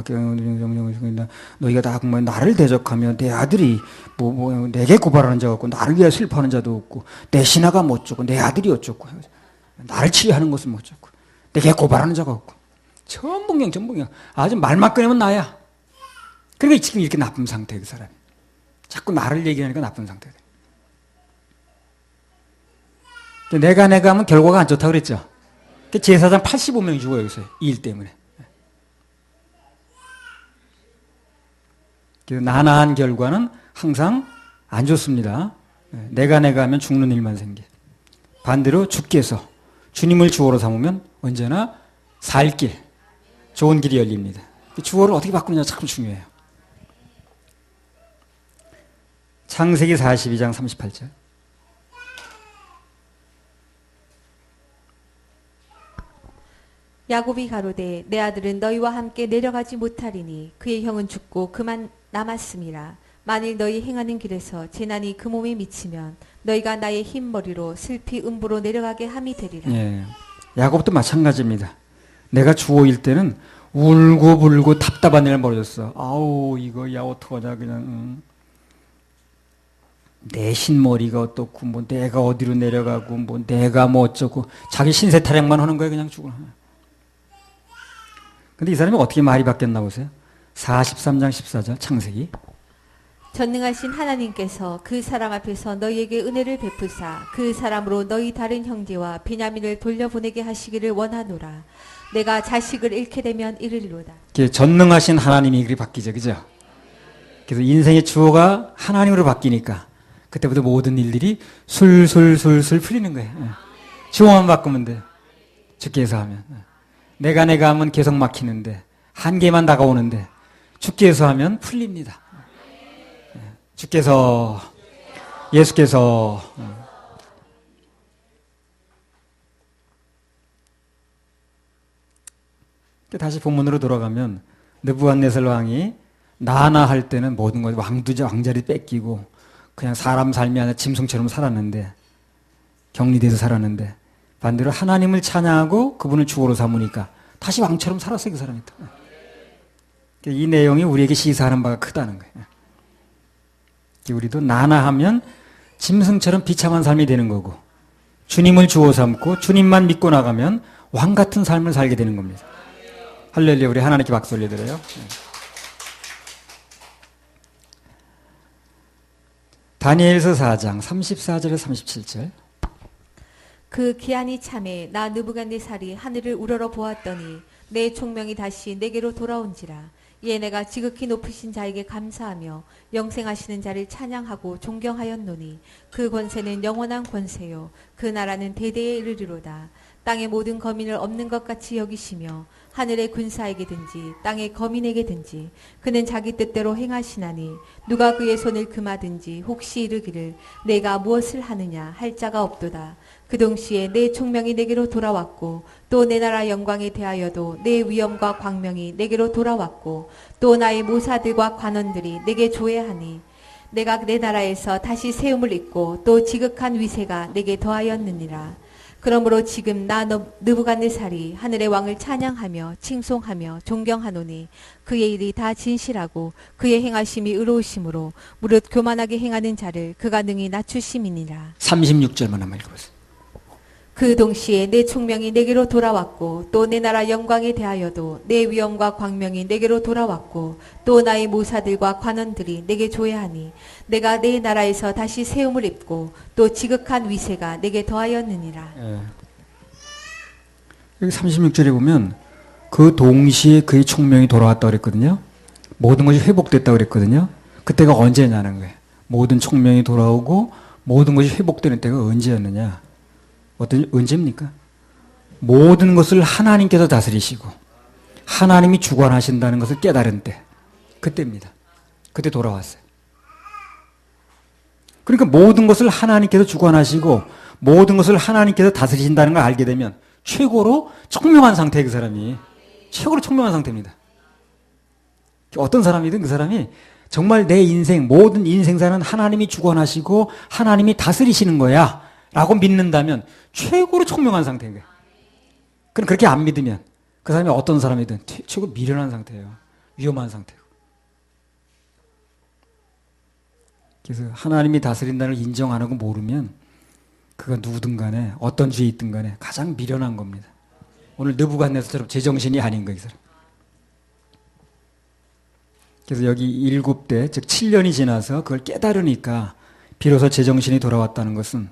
너희가 다 공모해 나를 대적하며 내 아들이 내게 고발하는 자가 없고 나를 위해 슬퍼하는 자도 없고 내 신하가 뭐 어쩌고 내 아들이 어쩌고 나를 치유하는 것은 뭐 어쩌고 내게 고발하는 자가 없고 전bun경 아주 말만 꺼내면 나야. 그러니까 지금 이렇게 나쁜 상태야, 그 사람이. 자꾸 나를 얘기하니까 나쁜 상태다. 내가 하면 결과가 안 좋다고 그랬죠. 제사장 85명이 죽어요, 여기서. 이 일 때문에. 그래서 나나한 결과는 항상 안 좋습니다. 내가 하면 죽는 일만 생겨. 반대로 주께서 주님을 주어로 삼으면 언제나 살 길, 좋은 길이 열립니다. 주어를 어떻게 바꾸느냐 참 중요해요. 창세기 42장 38절. 야곱이 가로되 내 아들은 너희와 함께 내려가지 못하리니 그의 형은 죽고 그만 남았음이라. 만일 너희 행하는 길에서 재난이 그 몸에 미치면 너희가 나의 흰머리로 슬피 음부로 내려가게 함이 되리라. 예. 야곱도 마찬가지입니다. 내가 주어일 때는 울고 불고 답답한 일을 벌였어. 아우 이거 야 어떡하냐 그냥. 내 흰머리가 어떻고 뭐 내가 어디로 내려가고 뭐 내가 뭐 어쩌고 자기 신세 타령만 하는 거야 그냥 죽어. 근데 이 사람이 어떻게 말이 바뀌었나 보세요. 43장 14절 창세기. 전능하신 하나님께서 그 사람 앞에서 너희에게 은혜를 베푸사 그 사람으로 너희 다른 형제와 베냐민을 돌려보내게 하시기를 원하노라. 내가 자식을 잃게 되면 이르리로다. 전능하신 하나님이 그리 바뀌죠, 그죠? 그래서 인생의 주어가 하나님으로 바뀌니까 그때부터 모든 일들이 술술술술 풀리는 거예요. 주어만 바꾸면 돼요. 주께서 하면. 내가 하면 계속 막히는데 한계만 다가오는데 주께서 하면 풀립니다. 주께서 예수께서 다시 본문으로 돌아가면 느부갓네살 왕이 나나 할 때는 모든 것 왕자리 뺏기고 그냥 사람 삶이 아니라 짐승처럼 살았는데 격리돼서 살았는데 반대로 하나님을 찬양하고 그분을 주어로 삼으니까 다시 왕처럼 살았어요, 그 사람이. 이 내용이 우리에게 시사하는 바가 크다는 거예요. 우리도 나나하면 짐승처럼 비참한 삶이 되는 거고 주님을 주어 삼고 주님만 믿고 나가면 왕 같은 삶을 살게 되는 겁니다. 할렐루야. 우리 하나님께 박수 올려드려요. 다니엘서 4장 34절에서 37절. 그 기한이 참에 나 느부갓네살이 하늘을 우러러 보았더니 내 총명이 다시 내게로 돌아온지라. 이에 내가 지극히 높으신 자에게 감사하며 영생하시는 자를 찬양하고 존경하였노니 그 권세는 영원한 권세요 그 나라는 대대에 이르리로다. 땅의 모든 거민을 없는 것 같이 여기시며 하늘의 군사에게든지 땅의 거민에게든지 그는 자기 뜻대로 행하시나니 누가 그의 손을 금하든지 혹시 이르기를 내가 무엇을 하느냐 할 자가 없도다. 그 동시에 내 총명이 내게로 돌아왔고 또 내 나라 영광에 대하여도 내 위엄과 광명이 내게로 돌아왔고 또 나의 모사들과 관원들이 내게 조회하니 내가 내 나라에서 다시 세움을 입고 또 지극한 위세가 내게 더하였느니라. 그러므로 지금 나 느부갓네살이 하늘의 왕을 찬양하며 칭송하며 존경하노니 그의 일이 다 진실하고 그의 행하심이 의로우심으로 무릇 교만하게 행하는 자를 그가 능히 낮추심이니라. 36절만 한번 읽어보세요. 그 동시에 내 총명이 내게로 돌아왔고 또 내 나라 영광에 대하여도 내 위엄과 광명이 내게로 돌아왔고 또 나의 모사들과 관원들이 내게 조회하니 내가 내 나라에서 다시 세움을 입고 또 지극한 위세가 내게 더하였느니라. 예. 여기 36절에 보면 그 동시에 그의 총명이 돌아왔다고 그랬거든요. 모든 것이 회복됐다고 그랬거든요. 그때가 언제냐는 거예요. 모든 총명이 돌아오고 모든 것이 회복되는 때가 언제였느냐. 언제입니까? 모든 것을 하나님께서 다스리시고 하나님이 주관하신다는 것을 깨달은 때, 그때입니다. 그때 돌아왔어요. 그러니까 모든 것을 하나님께서 주관하시고 모든 것을 하나님께서 다스리신다는 걸 알게 되면 최고로 청명한 상태의 그 사람이 최고로 청명한 상태입니다. 어떤 사람이든 그 사람이 정말 내 인생, 모든 인생사는 하나님이 주관하시고 하나님이 다스리시는 거야 라고 믿는다면 최고로 청명한 상태인 거예요. 그럼 그렇게 안 믿으면 그 사람이 어떤 사람이든 최고 미련한 상태예요. 위험한 상태고. 그래서 하나님이 다스린다는 걸 인정 안 하고 모르면 그가 누구든 간에 어떤 죄에 있든 간에 가장 미련한 겁니다. 오늘 느부갓네살처럼 제정신이 아닌 거예요. 이 사람. 그래서 여기 7대, 즉 7년이 지나서 그걸 깨달으니까 비로소 제정신이 돌아왔다는 것은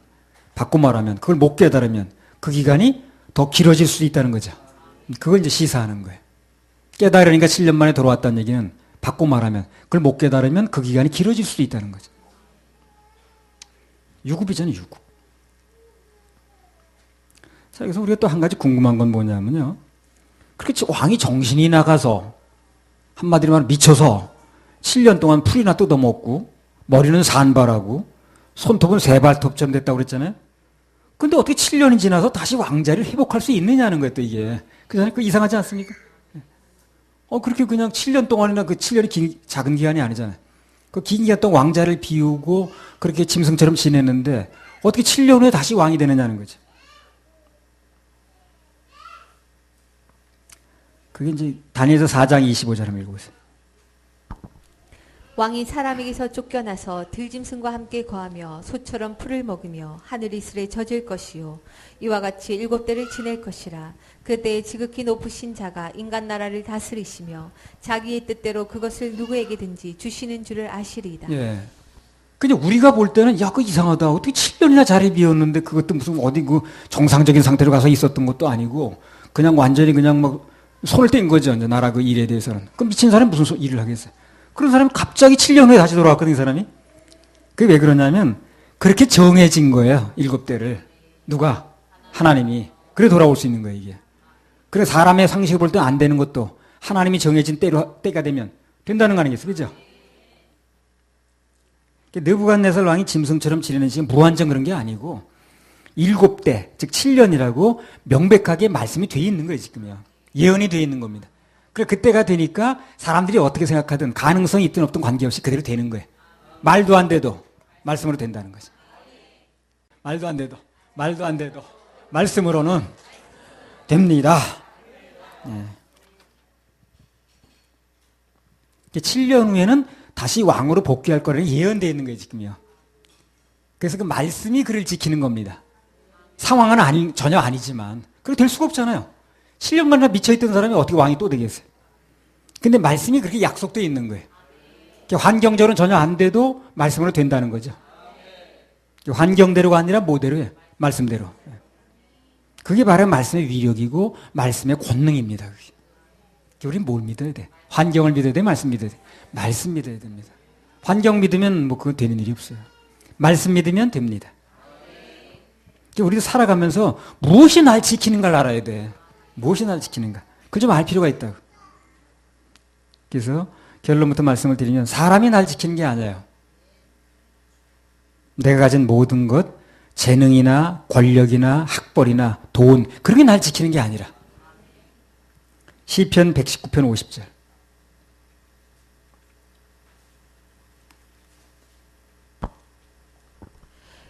바꿔 말하면 그걸 못 깨달으면 그 기간이 더 길어질 수도 있다는 거죠. 그걸 이제 시사하는 거예요. 깨달으니까 7년 만에 돌아왔다는 얘기는 바꿔 말하면 그걸 못 깨달으면 그 기간이 길어질 수도 있다는 거죠. 유급이잖아요, 유급. 자, 여기서 우리가 또 한 가지 궁금한 건 뭐냐면요. 그렇게 왕이 정신이 나가서 한마디로 말하면 미쳐서 7년 동안 풀이나 뜯어먹고 머리는 산발하고 손톱은 세발톱처럼 됐다고 그랬잖아요. 근데 어떻게 7년이 지나서 다시 왕자를 회복할 수 있느냐는 거예요, 또 이게. 그 이상하지 않습니까? 그렇게 그냥 7년 동안이나 그 7년이 작은 기간이 아니잖아요. 그 긴 기간 동안 왕자를 비우고 그렇게 짐승처럼 지냈는데 어떻게 7년 후에 다시 왕이 되느냐는 거죠. 그게 이제 다니엘서 4장 25절 한번 읽어보세요. 왕이 사람에게서 쫓겨나서 들짐승과 함께 거하며 소처럼 풀을 먹으며 하늘 이슬에 젖을 것이요 이와 같이 7대를 지낼 것이라. 그때에 지극히 높으신 자가 인간 나라를 다스리시며 자기의 뜻대로 그것을 누구에게든지 주시는 줄을 아시리이다. 예. 근데 우리가 볼 때는 야, 그거 이상하다. 어떻게 7년이나 자리 비웠는데 그것도 무슨 어디 그 정상적인 상태로 가서 있었던 것도 아니고 그냥 완전히 그냥 막 손을 뗀 거죠. 이제 나라 그 일에 대해서는. 그럼 미친 사람이 무슨 일을 하겠어요? 그런 사람이 갑자기 7년 후에 다시 돌아왔거든요, 이 사람이. 그게 왜 그러냐면, 그렇게 정해진 거예요, 7대를. 누가? 하나님이. 그래 돌아올 수 있는 거예요, 이게. 그래 사람의 상식을 볼 때 안 되는 것도 하나님이 정해진 때가 되면 된다는 거 아니겠어요, 그죠? 느부갓네살 왕이 짐승처럼 지내는 지금 무한정 그런 게 아니고, 7대, 즉 7년이라고 명백하게 말씀이 돼 있는 거예요, 지금요. 예언이 돼 있는 겁니다. 그래, 그때가 되니까 사람들이 어떻게 생각하든 가능성이 있든 없든 관계없이 그대로 되는 거예요. 말도 안 돼도 말씀으로 된다는 거죠. 말도 안 돼도 말씀으로는 됩니다. 네. 7년 후에는 다시 왕으로 복귀할 거라는 예언되어 있는 거예요, 지금요. 그래서 그 말씀이 그를 지키는 겁니다. 상황은 전혀 아니지만. 그렇게 될 수가 없잖아요. 7년만이나 미쳐있던 사람이 어떻게 왕이 또 되겠어요? 근데 말씀이 그렇게 약속되어 있는 거예요. 환경적으로는 전혀 안 돼도 말씀으로 된다는 거죠. 환경대로가 아니라 뭐대로예요? 말씀대로. 그게 바로 말씀의 위력이고 말씀의 권능입니다. 우리는 뭘 믿어야 돼? 환경을 믿어야 돼? 말씀 믿어야 돼? 말씀 믿어야 됩니다. 환경 믿으면 뭐 그거 되는 일이 없어요. 말씀 믿으면 됩니다. 우리도 살아가면서 무엇이 날 지키는가를 알아야 돼. 무엇이 날 지키는가. 그걸 좀 알 필요가 있다고. 그래서 결론부터 말씀을 드리면 사람이 날 지키는 게 아니에요. 내가 가진 모든 것, 재능이나 권력이나 학벌이나 돈, 그런 게 날 지키는 게 아니라 시편 119편 50절.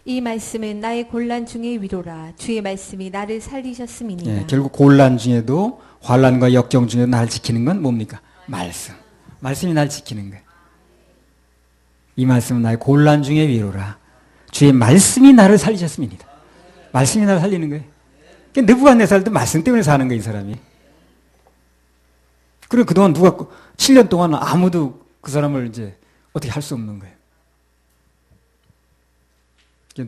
이 말씀은 나의 곤란 중의 위로라. 주의 말씀이 나를 살리셨음이니라. 예, 결국 곤란 중에도 환란과 역경 중에도 날 지키는 건 뭡니까? 말씀. 말씀이 날 지키는 거예요. 이 말씀은 나의 곤란 중의 위로라. 주의 말씀이 나를 살리셨음이니라. 말씀이 나를 살리는 거예요. 그러니까 느부갓네살도 말씀 때문에 사는 거예요, 이 사람이. 그리고 그동안 7년 동안 아무도 그 사람을 이제 어떻게 할 수 없는 거예요.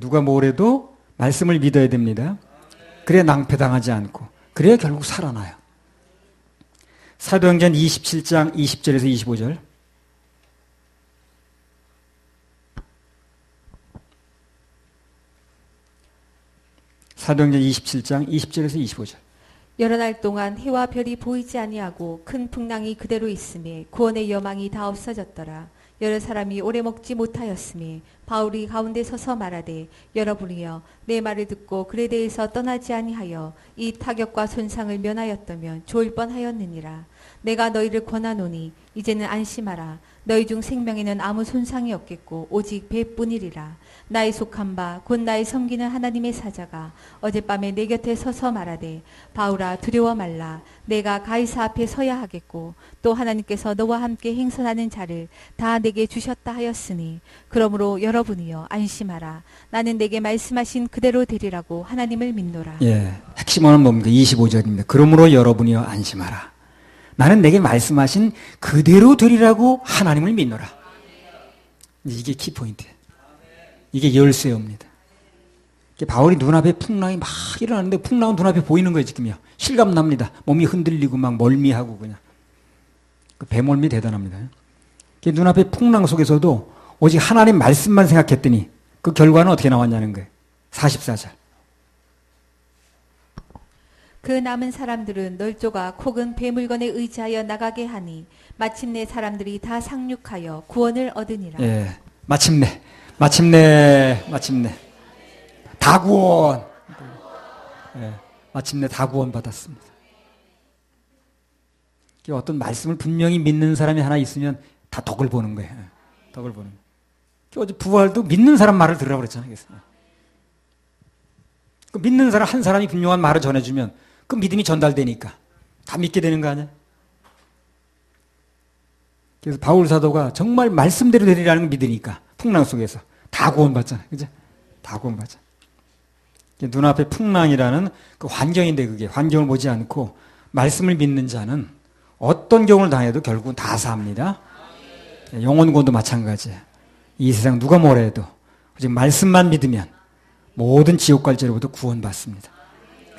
누가 뭐래도 말씀을 믿어야 됩니다. 그래야 낭패당하지 않고, 그래야 결국 살아나요. 사도행전 27장 20절에서 25절. 사도행전 27장 20절에서 25절. 여러 날 동안 해와 별이 보이지 아니하고 큰 풍랑이 그대로 있음에 구원의 여망이 다 없어졌더라. 여러 사람이 오래 먹지 못하였음에 바울이 가운데 서서 말하되 여러분이여 내 말을 듣고 그에 대해서 떠나지 아니하여 이 타격과 손상을 면하였다면 좋을 뻔하였느니라. 내가 너희를 권하노니 이제는 안심하라. 너희 중 생명에는 아무 손상이 없겠고 오직 배뿐이리라. 나의 속한 바 곧 나의 섬기는 하나님의 사자가 어젯밤에 내 곁에 서서 말하되 바울아 두려워 말라. 내가 가이사 앞에 서야 하겠고 또 하나님께서 너와 함께 행선하는 자를 다 내게 주셨다 하였으니 그러므로 여러분이여 안심하라. 나는 내게 말씀하신 그대로 되리라고 하나님을 믿노라. 예, 핵심어는 뭡니까? 25절입니다. 그러므로 여러분이여 안심하라. 나는 내게 말씀하신 그대로 되리라고 하나님을 믿노라. 이게 키포인트예요. 이게 열쇠입니다. 바울이 눈앞에 풍랑이 막 일어나는데 풍랑은 눈앞에 보이는 거예요, 지금요. 실감납니다. 몸이 흔들리고 막 멀미하고 그냥. 그 배멀미 대단합니다. 눈앞에 풍랑 속에서도 오직 하나님 말씀만 생각했더니 그 결과는 어떻게 나왔냐는 거예요. 44절. 그 남은 사람들은 널조가 혹은 배물건에 의지하여 나가게 하니 마침내 사람들이 다 상륙하여 구원을 얻으니라. 예, 마침내 다 구원. 예, 마침내 다 구원 받았습니다. 어떤 말씀을 분명히 믿는 사람이 하나 있으면 다 덕을 보는 거예요. 덕을 보는 거예요. 어제 부활도 믿는 사람 말을 들으라고 그랬잖아요. 그 믿는 사람 한 사람이 분명한 말을 전해주면 그 믿음이 전달되니까 다 믿게 되는 거 아니야? 그래서 바울 사도가 정말 말씀대로 되리라는 걸 믿으니까 풍랑 속에서 다 구원받잖아요. 그죠? 다 구원받잖아요. 눈앞에 풍랑이라는 그 환경인데 그게 환경을 보지 않고 말씀을 믿는 자는 어떤 경우를 당해도 결국은 다 삽니다. 영혼권도 마찬가지예요. 이 세상 누가 뭐라 해도 오직 말씀만 믿으면 모든 지옥 갈지로부터 구원받습니다.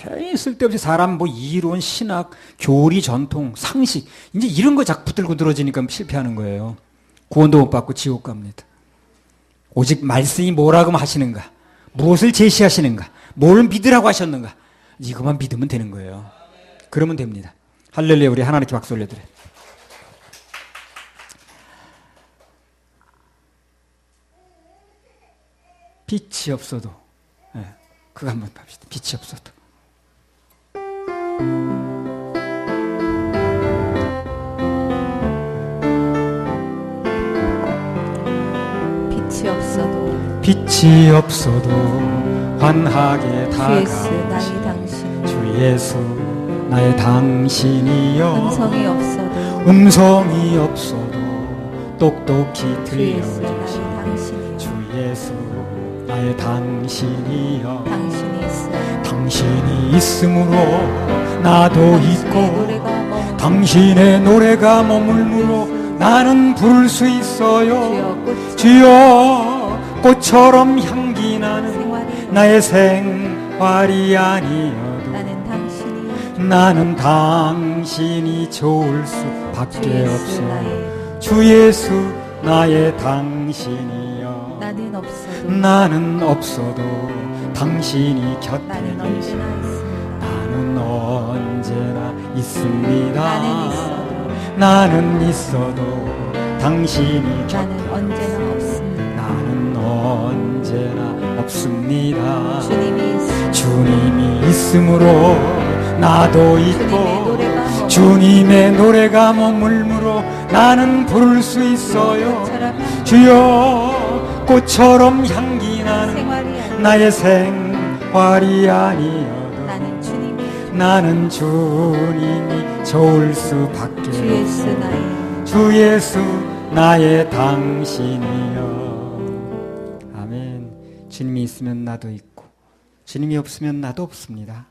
괜히 쓸데없이 사람 뭐 이론, 신학, 교리, 전통, 상식 이제 이런 거 자꾸 붙들고 늘어지니까 실패하는 거예요. 구원도 못 받고 지옥 갑니다. 오직 말씀이 뭐라고 하시는가, 무엇을 제시하시는가, 뭘 믿으라고 하셨는가 이것만 믿으면 되는 거예요. 그러면 됩니다. 할렐루야. 우리 하나님께 박수 올려드려요. 빛이 없어도 그거 한번 봅시다. 빛이 없어도 빛이 없어도 환하게 다가오신 주 예수 나의 당신이여 음성이 없어도 똑똑히 들려주신 주 예수 나의 당신이여 당신이 있음으로 나도 있고 당신의 노래가 머물므로 나는 부를 수 있어요. 주여 꽃처럼 향기 나는 생활이 나의 생활이 아니어도 나는 당신이 좋을 수밖에 주 예수 없어. 나의 주 예수 나의 당신이여. 나는 없어도 당신이 곁에 나는 계시. 언제나 있습니다. 나는 언제나 있습니다. 나는 나는 있어도 당신이 곁에. 나는 언제나 없습니다. 나는 언제나 없습니다. 주님이 있으므로 나도 주님의 있고 노래가 주님의 노래가 머물므로 나는 부를 수 있어요. 꽃처럼 주여 꽃처럼 향기 나는 생활이 아니라 나의 생활이 아니어도 나는 주님이 좋을 수밖에. 주 예수 나의 주 예수 나의 당신이여. 아멘. 주님이 있으면 나도 있고 주님이 없으면 나도 없습니다.